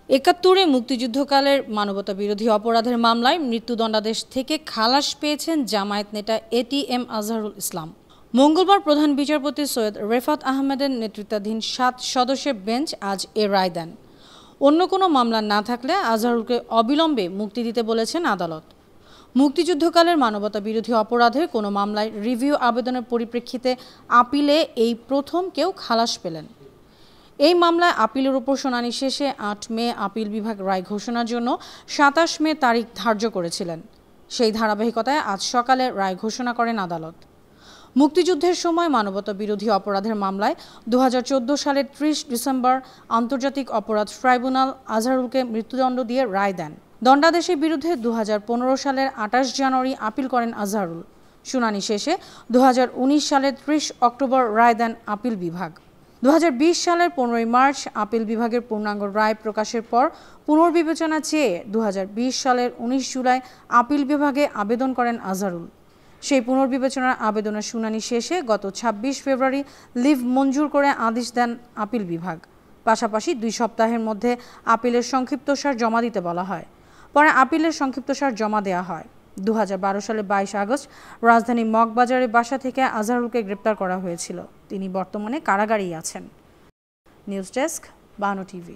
একাত্তরে মুক্তিযুদ্ধকালের মানবতাবিরোধী অপরাধের মামলায় মৃত্যুদণ্ডাদেশ থেকে খালাস পেয়েছেন জামায়াত নেতা এটিএম আজহারুল ইসলাম। মঙ্গলবার প্রধান বিচারপতি সৈয়দ রেফাত আহমেদের নেতৃত্বাধীন ৭ সদস্যের বেঞ্চ আজ এ রায় দেন। অন্য কোনো মামলা না থাকলে আজহারুলকে অবিলম্বে মুক্তি দিতে বলেছেন আদালত। মুক্তিযুদ্ধকালের মানবতাবিরোধী অপরাধের কোনো মামলায় রিভিউ আবেদনের পরিপ্রেক্ষিতে আপিলে এই প্রথম কেউ খালাস পেলেন। এই মামলায় আপিলের উপর শুনানি শেষে ৮ মে আপিল বিভাগ রায় ঘোষণার জন্য ২৭ মে তারিখ ধার্য করেছিলেন। সেই ধারাবাহিকতায় আজ সকালে রায় ঘোষণা করেন আদালত। মুক্তিযুদ্ধের সময় মানবতাবিরোধী অপরাধের মামলায় ২০১৪ সালের ৩০ ডিসেম্বর আন্তর্জাতিক অপরাধ ট্রাইব্যুনাল আজহারুলকে মৃত্যুদণ্ড দিয়ে রায় দেন। দণ্ডাদেশের বিরুদ্ধে ২০১৫ সালের ২৮ জানুয়ারি আপিল করেন আজহারুল। শুনানি শেষে ২০১৯ সালের ৩০ অক্টোবর রায় দেন আপিল বিভাগ। ২০২০ সালের ১৫ মার্চ আপিল বিভাগের পূর্ণাঙ্গ রায় প্রকাশের পর পুনর্বিবেচনা চেয়ে ২০২০ সালের ১৯ জুলাই আপিল বিভাগে আবেদন করেন আজহারুল। সেই পুনর্বিবেচনার আবেদনের শুনানি শেষে গত ২৬ ফেব্রুয়ারি লিভ মঞ্জুর করে আদেশ দেন আপিল বিভাগ। পাশাপাশি ২ সপ্তাহের মধ্যে আপিলের সংক্ষিপ্তসার জমা দিতে বলা হয়। পরে আপিলের সংক্ষিপ্তসার জমা দেওয়া হয়। ২০১২ সালের ২২ আগস্ট রাজধানীর মগবাজারের বাসা থেকে আজহারুলকে গ্রেপ্তার করা হয়েছিল। তিনি বর্তমানে কারাগারেই আছেন। নিউজ ডেস্ক, বানো টিভি।